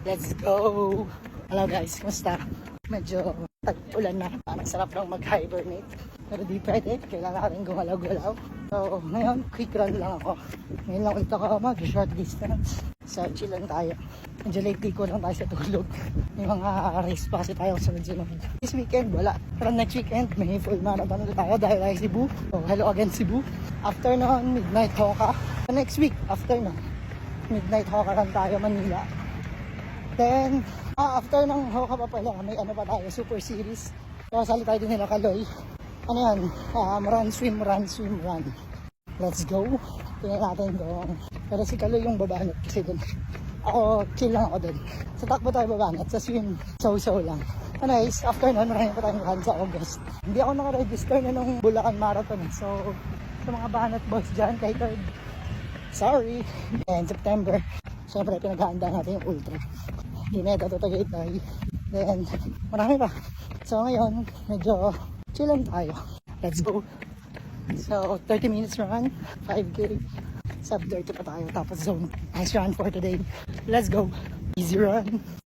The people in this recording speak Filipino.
Let's go! Hello guys, kumusta? Medyo tag-ulan na. Parang sarap lang mag-hibernate. Pero di pwede, kailangan natin gumalaw-galaw. So ngayon, quick run lang ako. Ngayon lang ulit ako mag-short distance. So chill lang tayo. Medyo late ko lang tayo sa tulog. May mga race pa kasi tayo sunod-sunod. This weekend, wala. Pero next weekend, may full marathon ulit tayo dahil tayo Cebu. So hello again Cebu. After nun, midnight Hoka. So, next week, after nun, midnight Hoka lang tayo Manila. Then, after ng Hoka pa pala, may ano pa tayo, Super Series. Kasali tayo din nila Kaloy. Ano yan? Run, swim, run, swim, run. Let's go. Tingnan natin doon. Pero si Kaloy yung babanat kasi doon. Ako, chill lang ako doon. Sa takbo tayo babanat, sa swim, so-so lang. Anyways, after nun, marami pa tayong run sa August. Hindi ako nakaregister na nung Bulacan Marathon. So, sa mga banat boys dyan, kay third, sorry. And September, syempre pinaghahanda natin yung ultra. Gineta to Tagaytay. Then, marami pa. So ngayon, medyo chill lang tayo. Let's go. So, 30 minutes run, 5K. Sub 30 pa tayo, tapos zone. Nice run for today. Let's go. Easy run.